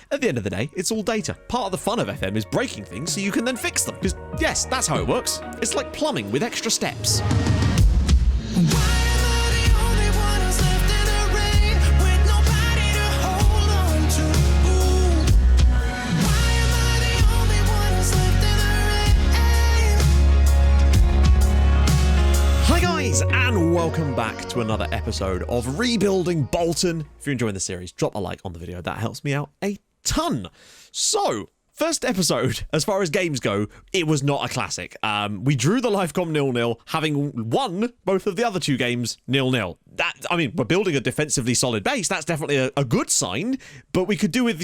At the end of the day, it's all data. Part of the fun of FM is breaking things so you can then fix them. Because, yes, that's how it works. It's like plumbing with extra steps. And welcome back to another episode of Rebuilding Bolton. If you're enjoying the series, drop a like on the video. That helps me out a ton. So, first episode, as far as games go, it was not a classic. We drew the Lifecom 0-0, having won both of the other two games 0-0. We're building a defensively solid base. That's definitely a good sign, but we could do with,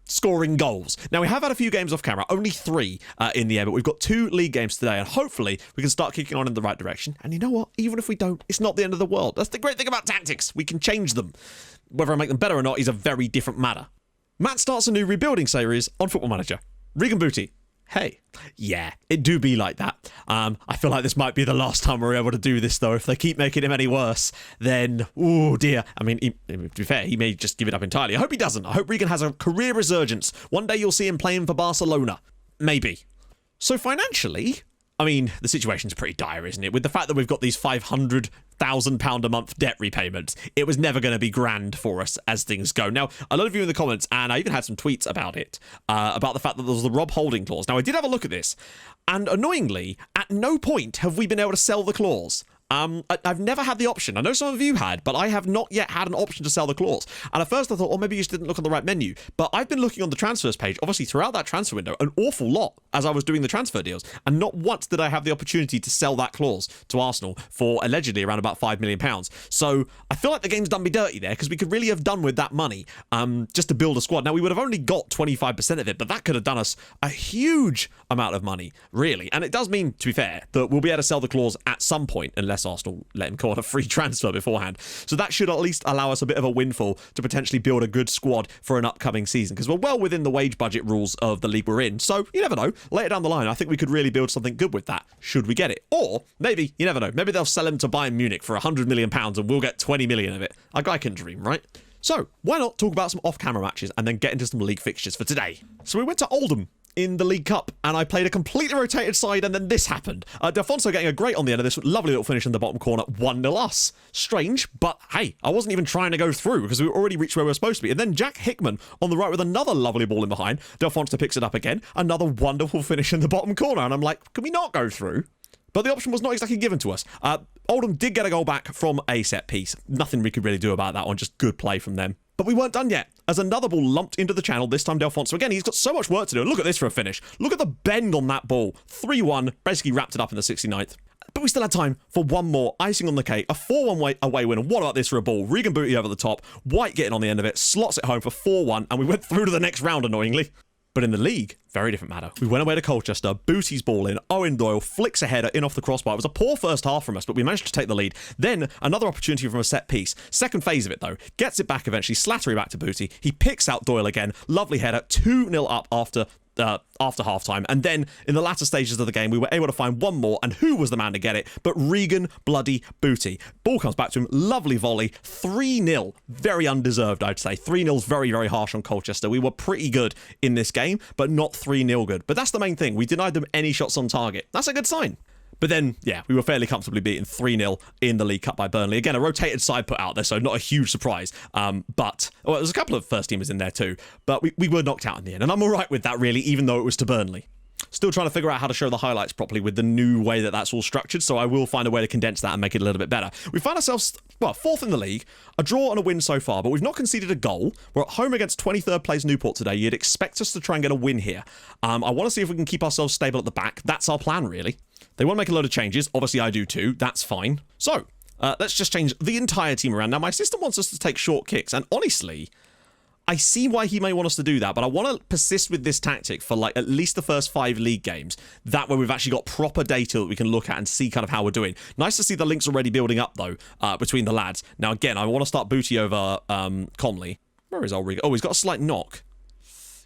scoring goals. Now, we have had a few games off camera, only 3 in the air, but we've got 2 league games today, and hopefully we can start kicking on in the right direction. And you know what? Even if we don't, it's not the end of the world. That's the great thing about tactics. We can change them. Whether I make them better or not is a very different matter. Matt starts a new rebuilding series on Football Manager. Regan Booty. Hey, yeah, it do be like that. I feel like this might be the last time we're able to do this, though. If they keep making him any worse, then, oh dear. I mean, to be fair, he may just give it up entirely. I hope he doesn't. I hope Regan has a career resurgence. One day you'll see him playing for Barcelona. Maybe. So financially, the situation's pretty dire, isn't it? With the fact that we've got these £500,000 a month debt repayments, it was never going to be grand for us as things go. Now, a lot of you in the comments, and I even had some tweets about it, about the fact that there was the Rob holding clause. Now, I did have a look at this, and annoyingly, at no point have we been able to sell the clause. I've never had the option. I know some of you had, but I have not yet had an option to sell the clause. And at first I thought, maybe you just didn't look on the right menu. But I've been looking on the transfers page, obviously throughout that transfer window, an awful lot as I was doing the transfer deals. And not once did I have the opportunity to sell that clause to Arsenal for allegedly around about £5 million. So I feel like the game's done me dirty there, because we could really have done with that money just to build a squad. Now, we would have only got 25% of it, but that could have done us a huge amount of money, really. And it does mean, to be fair, that we'll be able to sell the clause at some point, unless Arsenal let him go on a free transfer beforehand. So that should at least allow us a bit of a windfall to potentially build a good squad for an upcoming season, because we're well within the wage budget rules of the league we're in. So you never know, later down the line, I think we could really build something good with that, should we get it. Or maybe, you never know, maybe they'll sell him to Bayern Munich for £100 million and we'll get 20 million of it. A guy can dream, right? So why not talk about some off-camera matches and then get into some league fixtures for today. So we went to Oldham in the League Cup, and I played a completely rotated side, and then this happened. Delfonso getting a great on the end of this lovely little finish in the bottom corner, 1-0 us. Strange, but hey, I wasn't even trying to go through because we already reached where we were supposed to be. And then Jack Hickman on the right with another lovely ball in behind. Delfonso picks it up again, another wonderful finish in the bottom corner, and I'm like, can we not go through? But the option was not exactly given to us. Oldham did get a goal back from a set piece. Nothing we could really do about that one, just good play from them. But we weren't done yet, as another ball lumped into the channel, this time Delfonso. Again, he's got so much work to do. Look at this for a finish. Look at the bend on that ball. 3-1, basically wrapped it up in the 69th. But we still had time for one more icing on the cake, a 4-1 away win. And what about this for a ball? Regan Booty over the top, White getting on the end of it, slots it home for 4-1, and we went through to the next round, annoyingly. But in the league, very different matter. We went away to Colchester, Booty's ball in, Owen Doyle flicks a header in off the crossbar. It was a poor first half from us, but we managed to take the lead. Then another opportunity from a set piece. Second phase of it though, gets it back eventually, Slattery back to Booty. He picks out Doyle again, lovely header, 2-0 up after half-time. And then in the latter stages of the game, we were able to find one more, and who was the man to get it but Regan bloody Booty. Ball comes back to him, lovely volley, 3-0, very undeserved, I'd say. 3-0's very, very harsh on Colchester. We were pretty good in this game, but not 3-0 good. But that's the main thing. We denied them any shots on target. That's a good sign. But then, yeah, we were fairly comfortably beaten 3-0 in the League Cup by Burnley. Again, a rotated side put out there, so not a huge surprise. There's a couple of first-teamers in there too. But we were knocked out in the end. And I'm all right with that, really, even though it was to Burnley. Still trying to figure out how to show the highlights properly with the new way that that's all structured, so I will find a way to condense that and make it a little bit better. We find ourselves, fourth in the league, a draw and a win so far, but we've not conceded a goal. We're at home against 23rd place Newport today. You'd expect us to try and get a win here. I want to see if we can keep ourselves stable at the back. That's our plan, really. They want to make a load of changes. Obviously, I do too. That's fine. So, let's just change the entire team around. Now, my assistant wants us to take short kicks, and honestly, I see why he may want us to do that, but I want to persist with this tactic for at least the first 5 league games. That way we've actually got proper data that we can look at and see kind of how we're doing. Nice to see the links already building up, though, between the lads. Now, again, I want to start Booty over Comley. Where is Ulrich? Oh, he's got a slight knock.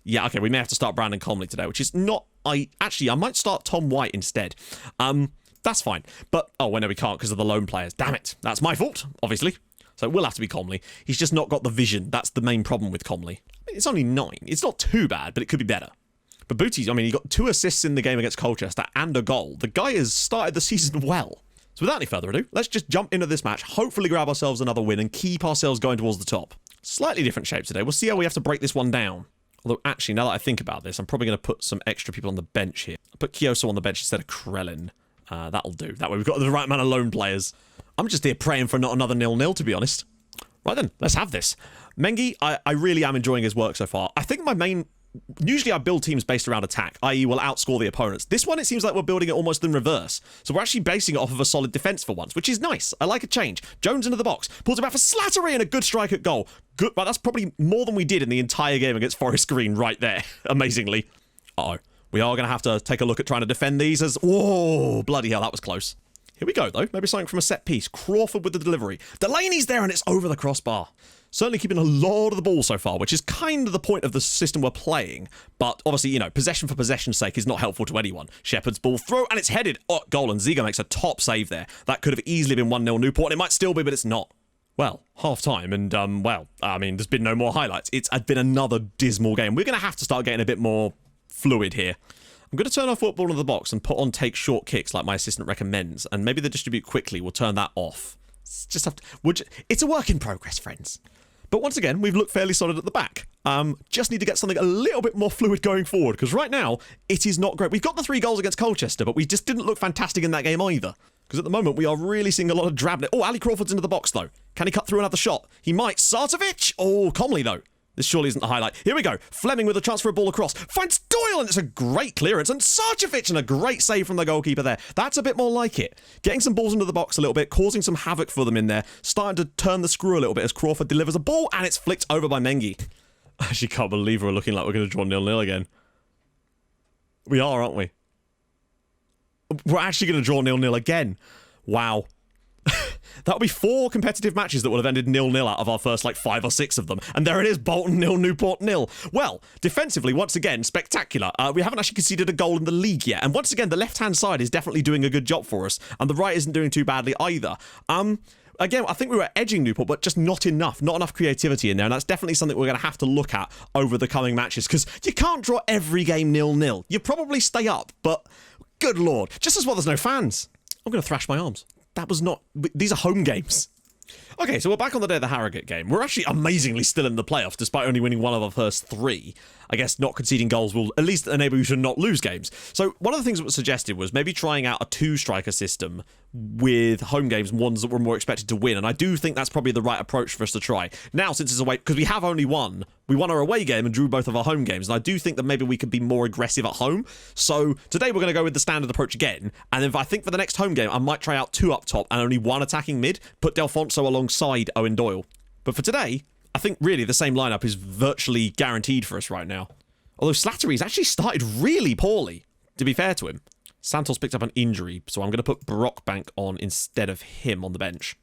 Yeah, okay, we may have to start Brandon Comley today, which is not... I might start Tom White instead. That's fine. But, no, we can't because of the lone players. Damn it. That's my fault, obviously. So it will have to be Comley. He's just not got the vision. That's the main problem with Comley. I mean, it's only 9. It's not too bad, but it could be better. But Booties, I mean, he got 2 assists in the game against Colchester and a goal. The guy has started the season well. So without any further ado, let's just jump into this match, hopefully grab ourselves another win and keep ourselves going towards the top. Slightly different shape today. We'll see how we have to break this one down. Although, actually, now that I think about this, I'm probably going to put some extra people on the bench here. I'll put Kyoso on the bench instead of Krellin. That'll do. That way we've got the right amount of lone players. I'm just here praying for not another 0-0, to be honest. Right then, let's have this. Mengi, I really am enjoying his work so far. I think my main... Usually I build teams based around attack, i.e. we'll outscore the opponents. This one, it seems like we're building it almost in reverse. So we're actually basing it off of a solid defence for once, which is nice. I like a change. Jones into the box. Pulls it back for Slattery and a good strike at goal. Good, but that's probably more than we did in the entire game against Forest Green right there, amazingly. Uh-oh. We are going to have to take a look at trying to defend these as... Whoa, bloody hell, that was close. Here we go, though. Maybe something from a set piece. Crawford with the delivery. Delaney's there and it's over the crossbar. Certainly keeping a lot of the ball so far, which is kind of the point of the system we're playing. But obviously, you know, possession for possession's sake is not helpful to anyone. Shepard's ball throw, and it's headed. Oh, goal, and Ziga makes a top save there. That could have easily been 1-0 Newport, and it might still be, but it's not. Well, half-time, and, well, I mean, there's been no more highlights. It's been another dismal game. We're going to have to start getting a bit more fluid here. I'm going to turn off football into the box and put on take short kicks like my assistant recommends, and maybe the distribute quickly will turn that off. It's a work in progress, friends. But once again, we've looked fairly solid at the back. Just need to get something a little bit more fluid going forward, because right now, it is not great. We've got the 3 goals against Colchester, but we just didn't look fantastic in that game either. Because at the moment, we are really seeing a lot of drabness. Oh, Ali Crawford's into the box, though. Can he cut through another shot? He might. Sartovic! Oh, Comley, though. This surely isn't the highlight. Here we go. Fleming with a chance for a ball across. Finds Doyle, and it's a great clearance. And Sarcevic, and a great save from the goalkeeper there. That's a bit more like it. Getting some balls into the box a little bit, causing some havoc for them in there. Starting to turn the screw a little bit as Crawford delivers a ball, and it's flicked over by Mengi. I actually can't believe we're looking like we're going to draw 0-0 again. We are, aren't we? We're actually going to draw 0-0 again. Wow. That'll be 4 competitive matches that will have ended 0-0 out of our first, like, 5 or 6 of them. And there it is, Bolton 0, Newport 0. Well, defensively, once again, spectacular. We haven't actually conceded a goal in the league yet. And once again, the left-hand side is definitely doing a good job for us. And the right isn't doing too badly either. Again, I think we were edging Newport, but just not enough. Not enough creativity in there. And that's definitely something we're going to have to look at over the coming matches. Because you can't draw every game 0-0. You probably stay up, but good lord. Just as well there's no fans. I'm going to thrash my arms. That was not... These are home games. Okay, so we're back on the day of the Harrogate game. We're actually amazingly still in the playoffs, despite only winning 1 of our first 3. I guess not conceding goals will at least enable you to not lose games. So one of the things that was suggested was maybe trying out a 2-striker system with home games, ones that were more expected to win. And I do think that's probably the right approach for us to try. Now, since it's away, because we have only won. We won our away game and drew both of our home games. And I do think that maybe we could be more aggressive at home. So today we're going to go with the standard approach again. And if I think for the next home game, I might try out 2 up top and only 1 attacking mid. Put Delfonso alongside Owen Doyle. But for today, I think really the same lineup is virtually guaranteed for us right now. Although Slattery's actually started really poorly, to be fair to him. Santos picked up an injury, so I'm going to put Brockbank on instead of him on the bench.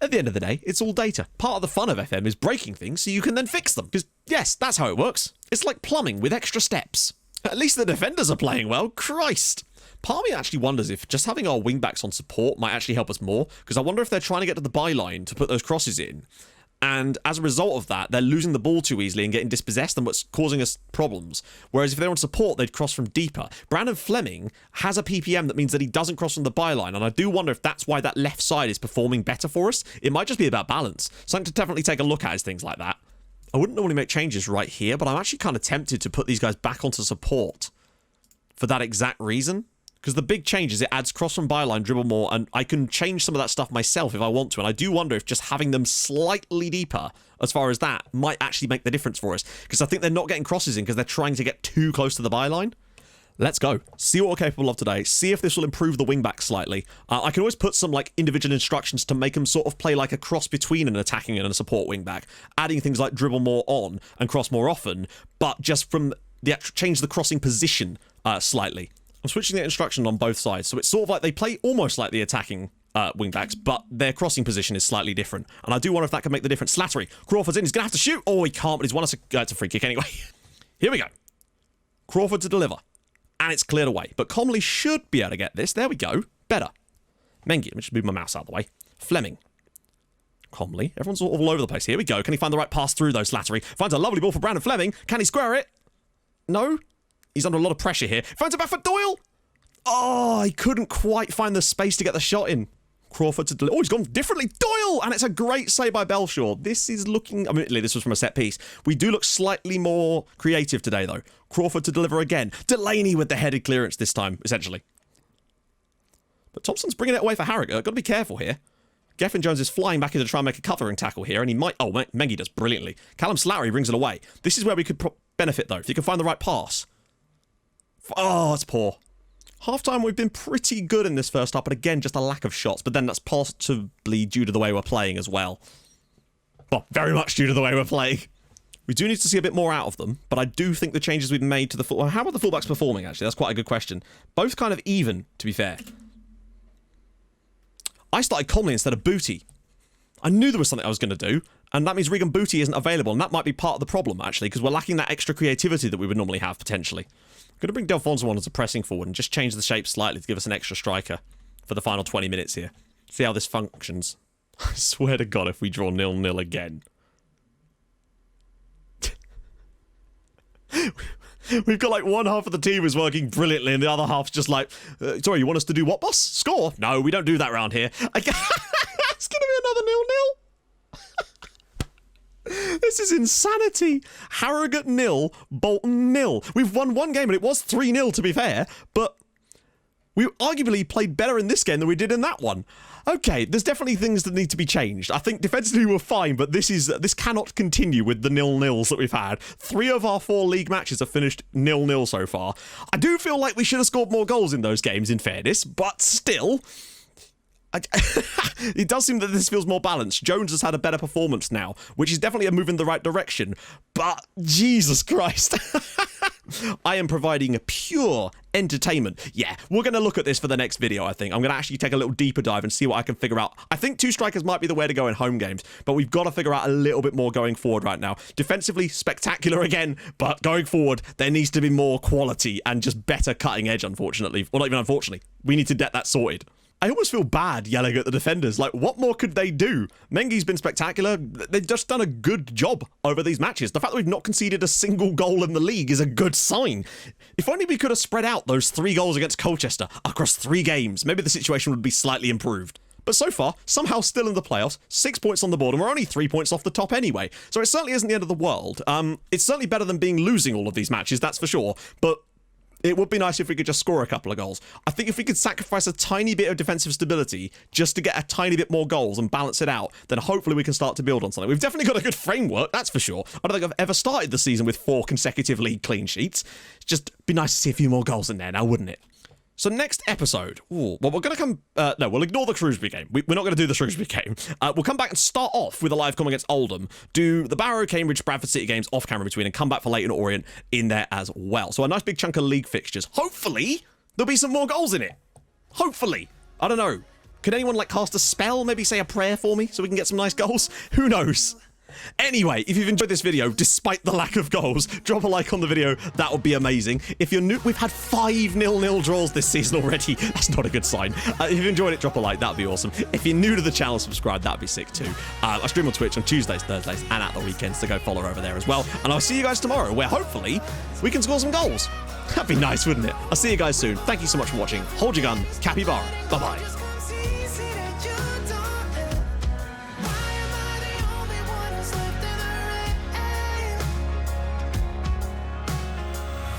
At the end of the day, it's all data. Part of the fun of FM is breaking things so you can then fix them. Because, yes, that's how it works. It's like plumbing with extra steps. At least the defenders are playing well. Christ. Part of me actually wonders if just having our wingbacks on support might actually help us more. Because I wonder if they're trying to get to the byline to put those crosses in. And as a result of that, they're losing the ball too easily and getting dispossessed, and what's causing us problems. Whereas if they're on support, they'd cross from deeper. Brandon Fleming has a PPM that means that he doesn't cross from the byline, and I do wonder if that's why that left side is performing better for us. It might just be about balance. Something to definitely take a look at is things like that. I wouldn't normally make changes right here, but I'm actually kind of tempted to put these guys back onto support for that exact reason. Because the big change is it adds cross from byline, dribble more, and I can change some of that stuff myself if I want to. And I do wonder if just having them slightly deeper, as far as that, might actually make the difference for us. Because I think they're not getting crosses in because they're trying to get too close to the byline. Let's go. See what we're capable of today. See if this will improve the wing-back slightly. I can always put some like individual instructions to make them sort of play like a cross between an attacking and a support wing-back. Adding things like dribble more on and cross more often, but just from the actual change the crossing position slightly. I'm switching the instruction on both sides, so it's sort of like they play almost like the attacking wing-backs, but their crossing position is slightly different. And I do wonder if that can make the difference. Slattery, Crawford's in, he's going to have to shoot. Oh, he can't, but he's won us it's a free kick anyway. Here we go. Crawford to deliver. And it's cleared away. But Comley should be able to get this. There we go. Better. Mengi, let me just move my mouse out of the way. Fleming. calmly. Everyone's all over the place. Here we go. Can he find the right pass through, though, Slattery? Finds a lovely ball for Brandon Fleming. Can he square it? No. He's under a lot of pressure here. Finds it back for Doyle. Oh, he couldn't quite find the space to get the shot in. Crawford to deliver. Oh, he's gone differently. Doyle! And it's a great save by Belshaw. This is looking... Admittedly, this was from a set piece. We do look slightly more creative today, though. Crawford to deliver again. Delaney with the headed clearance this time, essentially. But Thompson's bringing it away for Harrogate. Got to be careful here. Geffen Jones is flying back in to try and make a covering tackle here, and he might... Oh, Mengi does brilliantly. Callum Slattery brings it away. This is where we could benefit, though, if you can find the right pass. Oh, it's poor. Half-time, we've been pretty good in this first half, but again, just a lack of shots. But then that's possibly due to the way we're playing as well. Well, very much due to the way we're playing. We do need to see a bit more out of them, but I do think the changes we've made to the... Well, how are the fullbacks performing, actually? That's quite a good question. Both kind of even, to be fair. I started Conley instead of Booty. I knew there was something I was going to do, and that means Regan Booty isn't available, and that might be part of the problem, actually, because we're lacking that extra creativity that we would normally have, potentially. I'm going to bring Delfonso on as a pressing forward and just change the shape slightly to give us an extra striker for the final 20 minutes here. See how this functions. I swear to God, if we draw 0-0 again. We've got like one half of the team is working brilliantly and the other half's just like, sorry, you want us to do what, boss? Score? No, we don't do that round here. It's going to be another 0-0. This is insanity. Harrogate 0, Bolton 0. We've won one game and it was 3-0 to be fair, but we arguably played better in this game than we did in that one. Okay, there's definitely things that need to be changed. I think defensively we're fine, but this cannot continue with the 0-0s that we've had. 3 of our 4 league matches have finished 0-0 so far. I do feel like we should have scored more goals in those games, in fairness, but still... it does seem that this feels more balanced. Jones has had a better performance now, which is definitely a move in the right direction. But Jesus Christ. I am providing a pure entertainment. Yeah, we're going to look at this for the next video, I think. I'm going to actually take a little deeper dive and see what I can figure out. I think 2 strikers might be the way to go in home games, but we've got to figure out a little bit more going forward right now. Defensively, spectacular again, but going forward, there needs to be more quality and just better cutting edge, unfortunately. Well, not even unfortunately. We need to get that sorted. I almost feel bad yelling at the defenders. Like, what more could they do? Mengi's been spectacular. They've just done a good job over these matches. The fact that we've not conceded a single goal in the league is a good sign. If only we could have spread out those 3 goals against Colchester across 3 games, maybe the situation would be slightly improved. But so far, somehow still in the playoffs, 6 points on the board, and we're only 3 points off the top anyway. So it certainly isn't the end of the world. It's certainly better than losing all of these matches, that's for sure. But it would be nice if we could just score a couple of goals. I think if we could sacrifice a tiny bit of defensive stability just to get a tiny bit more goals and balance it out, then hopefully we can start to build on something. We've definitely got a good framework, that's for sure. I don't think I've ever started the season with 4 consecutive league clean sheets. It's just be nice to see a few more goals in there now, wouldn't it? So next episode, well, we're going to come... no, we'll ignore the Shrewsbury game. We're not going to do the Shrewsbury game. We'll come back and start off with a live com against Oldham, do the Barrow, Cambridge, Bradford City games off camera between, and come back for Leyton Orient in there as well. So a nice big chunk of league fixtures. Hopefully, there'll be some more goals in it. Hopefully. I don't know. Could anyone, like, cast a spell? Maybe say a prayer for me so we can get some nice goals? Who knows? Anyway, if you've enjoyed this video, despite the lack of goals, drop a like on the video. That would be amazing. If you're new, we've had 5 0-0 draws this season already. That's not a good sign. If you've enjoyed it, drop a like. That'd be awesome. If you're new to the channel, subscribe. That'd be sick too. I stream on Twitch on Tuesdays, Thursdays, and at the weekends, so go follow over there as well. And I'll see you guys tomorrow, where hopefully we can score some goals. That'd be nice, wouldn't it? I'll see you guys soon. Thank you so much for watching. Hold your gun. Capybara. Bye-bye.